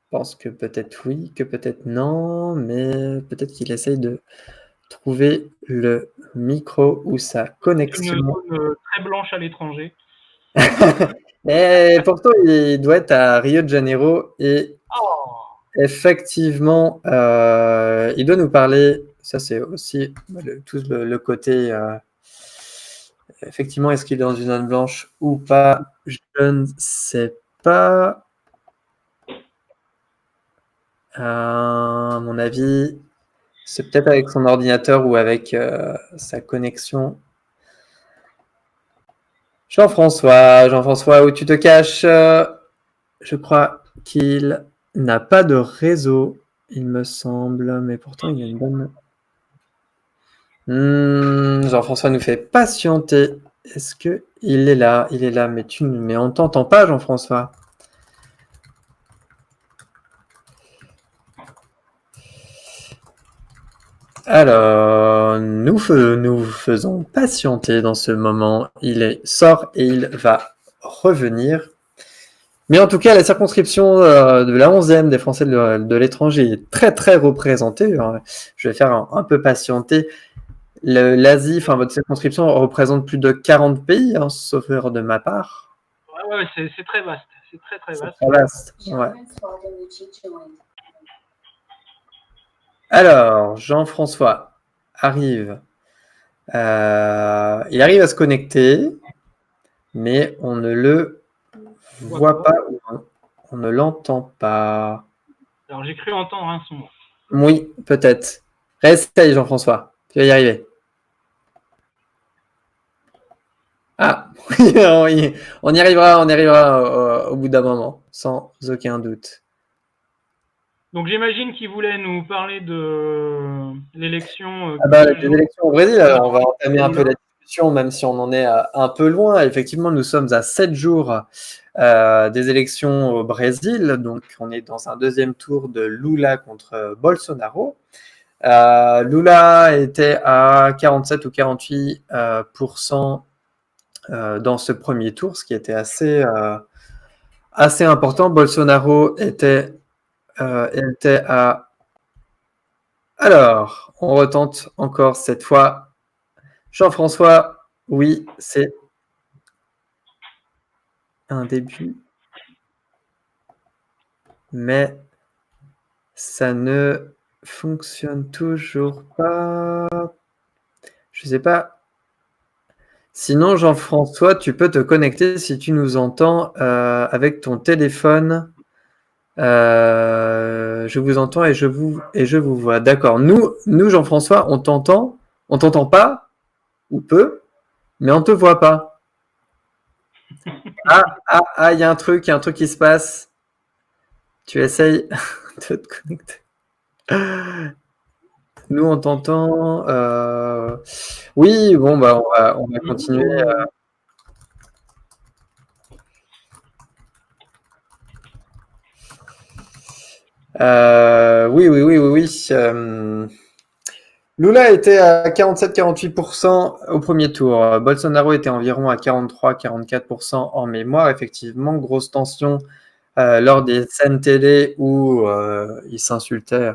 Je pense que peut-être oui, que peut-être non, mais peut-être qu'il essaye de trouver le micro ou sa connexion.
Une zone très blanche à l'étranger.
Et pourtant, il doit être à Rio de Janeiro et effectivement, il doit nous parler. Ça, c'est aussi tout le côté. Effectivement, est-ce qu'il est dans une zone blanche ou pas? Je ne sais pas. À mon avis, c'est peut-être avec son ordinateur ou avec sa connexion. Jean-François, où tu te caches? Je crois qu'il n'a pas de réseau, il me semble, mais pourtant il a une bonne. Jean-François nous fait patienter. Est-ce que il est là? Il est là, mais on t'entend pas, Jean-François. Alors, nous faisons patienter dans ce moment. Il sort et il va revenir. Mais en tout cas, la circonscription de la 11e des Français de l'étranger est très, très représentée. Je vais faire un peu patienter. L'Asie, enfin, votre circonscription représente plus de 40 pays, hein, sauf erreur de ma part.
Ouais, c'est très vaste. C'est très, très vaste.
Très vaste, ouais. Alors, Jean-François arrive. Il arrive à se connecter, mais on ne le voit pas, on ne l'entend pas.
Alors, j'ai cru entendre un son.
Oui, peut-être. Reste, Jean-François, tu vas y arriver. Ah, on y arrivera au bout d'un moment, sans aucun doute.
Donc j'imagine qu'il voulait nous parler de l'élection.
Les élections au Brésil, alors on va entamer un peu la discussion, même si on en est un peu loin. Effectivement, nous sommes à 7 jours des élections au Brésil, donc on est dans un deuxième tour de Lula contre Bolsonaro. Lula était à 47 ou 48% dans ce premier tour, ce qui était assez important. Bolsonaro était à... Alors, on retente encore cette fois. Jean-François, oui, c'est un début. Mais ça ne fonctionne toujours pas. Je ne sais pas. Sinon, Jean-François, tu peux te connecter si tu nous entends avec ton téléphone. Je vous entends et je vous vois. D'accord. Nous, Jean-François, on t'entend. On t'entend pas ou peu, mais on te voit pas. Il y a un truc qui se passe. Tu essayes de te connecter. Nous, on t'entend. Oui, bon, bah, on va continuer. Oui. Lula était à 47-48% au premier tour. Bolsonaro était environ à 43-44% en mémoire. Effectivement, grosse tension lors des scènes télé où ils s'insultaient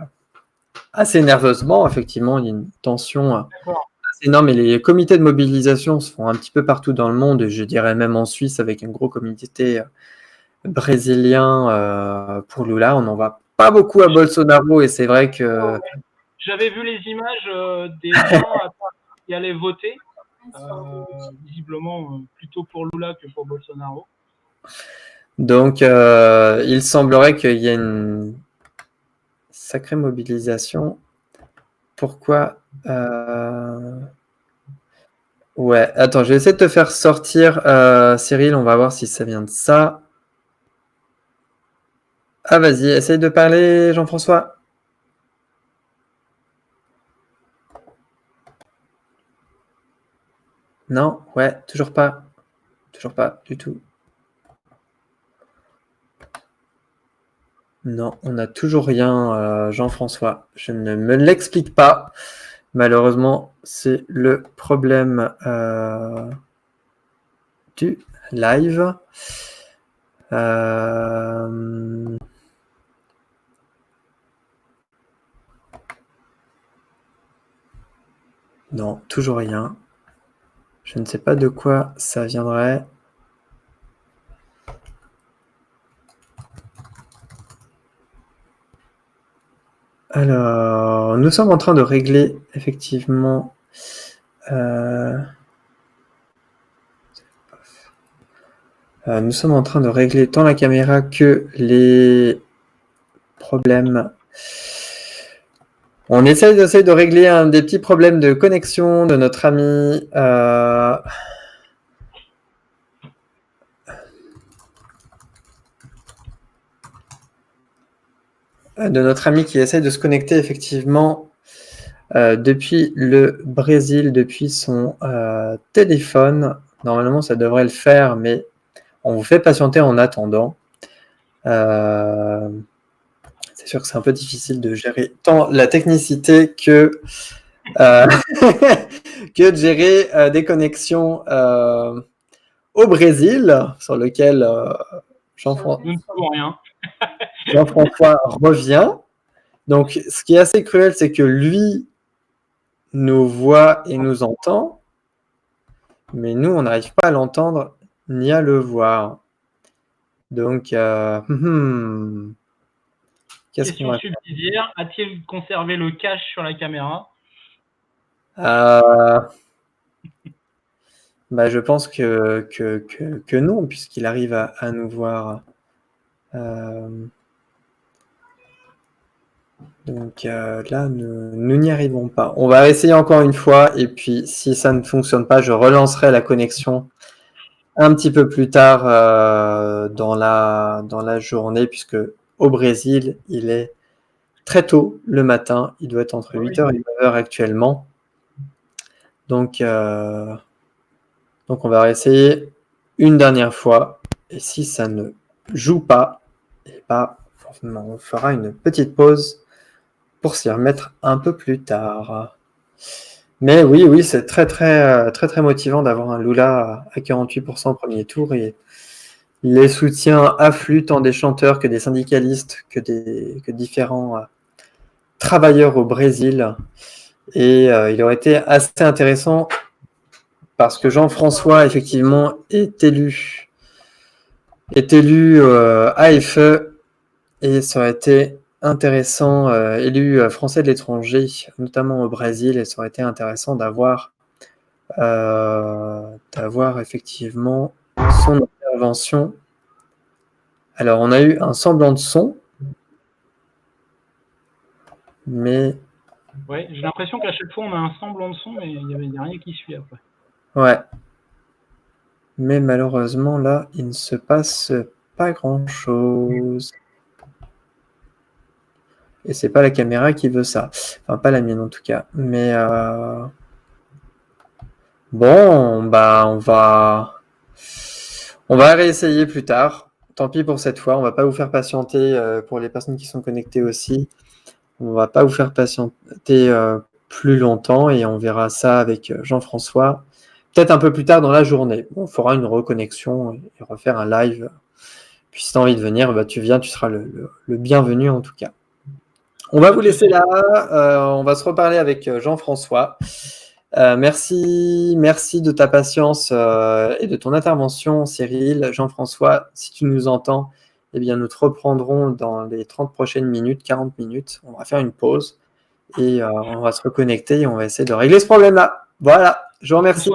assez nerveusement. Effectivement, il y a une tension assez énorme et les comités de mobilisation se font un petit peu partout dans le monde, je dirais même en Suisse avec un gros comité brésilien pour Lula. On n'en va pas beaucoup à Bolsonaro et c'est vrai que...
J'avais vu les images des gens qui allaient voter visiblement plutôt pour Lula que pour Bolsonaro.
Donc, il semblerait qu'il y ait une sacrée mobilisation. Pourquoi Ouais, attends, je vais essayer de te faire sortir, Cyril, on va voir si ça vient de ça. Ah, vas-y, essaye de parler, Jean-François. Non, ouais, toujours pas du tout. Non, on n'a toujours rien, Jean-François. Je ne me l'explique pas. Malheureusement, c'est le problème du live. Non, toujours rien. Je ne sais pas de quoi ça viendrait. Alors, nous sommes en train de régler effectivement. Nous sommes en train de régler tant la caméra que les problèmes. On essaye de régler un des petits problèmes de connexion de notre ami. De notre ami qui essaye de se connecter effectivement depuis le Brésil, depuis son téléphone. Normalement, ça devrait le faire, mais on vous fait patienter en attendant. C'est sûr que c'est un peu difficile de gérer tant la technicité que, que de gérer des connexions au Brésil, sur lequel Jean-François revient. Donc, ce qui est assez cruel, c'est que lui nous voit et nous entend, mais nous, on n'arrive pas à l'entendre ni à le voir. Donc,
question subsidiaire, a-t-il conservé le cache sur la caméra?
Bah, je pense que non, puisqu'il arrive à nous voir. Donc là, nous n'y arrivons pas. On va essayer encore une fois, et puis si ça ne fonctionne pas, je relancerai la connexion un petit peu plus tard dans la journée, puisque au Brésil, il est très tôt le matin. Il doit être entre 8h et 9h actuellement. Donc on va essayer une dernière fois. Et si ça ne joue pas, et bah, on fera une petite pause pour s'y remettre un peu plus tard. Mais oui, c'est très motivant d'avoir un Lula à 48% au premier tour, et les soutiens affluent tant des chanteurs que des syndicalistes, que différents travailleurs au Brésil. Et il aurait été assez intéressant parce que Jean-François, effectivement, est élu AFE, et ça aurait été intéressant, élu français de l'étranger, notamment au Brésil, et ça aurait été intéressant d'avoir effectivement son intervention. Alors, on a eu un semblant de son, mais...
Ouais, j'ai l'impression qu'à chaque fois, on a un semblant de son, mais il n'y a rien qui suit après.
Ouais. Mais malheureusement, là, il ne se passe pas grand-chose. Et c'est pas la caméra qui veut ça. Enfin, pas la mienne en tout cas. Mais bon, bah on va réessayer plus tard. Tant pis pour cette fois. On va pas vous faire patienter pour les personnes qui sont connectées aussi. On va pas vous faire patienter plus longtemps, et on verra ça avec Jean-François peut-être un peu plus tard dans la journée. On fera une reconnexion et refaire un live. Puis si tu as envie de venir, bah, tu viens, tu seras le bienvenu en tout cas. On va vous laisser là. On va se reparler avec Jean-François. Merci de ta patience et de ton intervention, Cyril. Jean-François, si tu nous entends, eh bien, nous te reprendrons dans les 30 prochaines minutes, 40 minutes. On va faire une pause et on va se reconnecter et on va essayer de régler ce problème-là. Voilà, je vous remercie.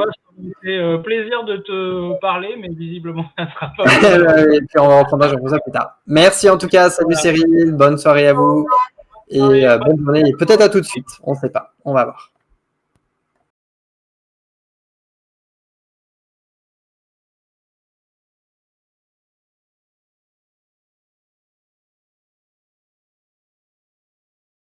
C'est plaisir de te parler, mais visiblement, ça ne sera pas.
Et puis, on reprendra ça plus tard. Merci en tout cas. Salut Cyril. Bonne soirée à vous. Et bonne journée. Et peut-être à tout de suite. On ne sait pas. On va voir.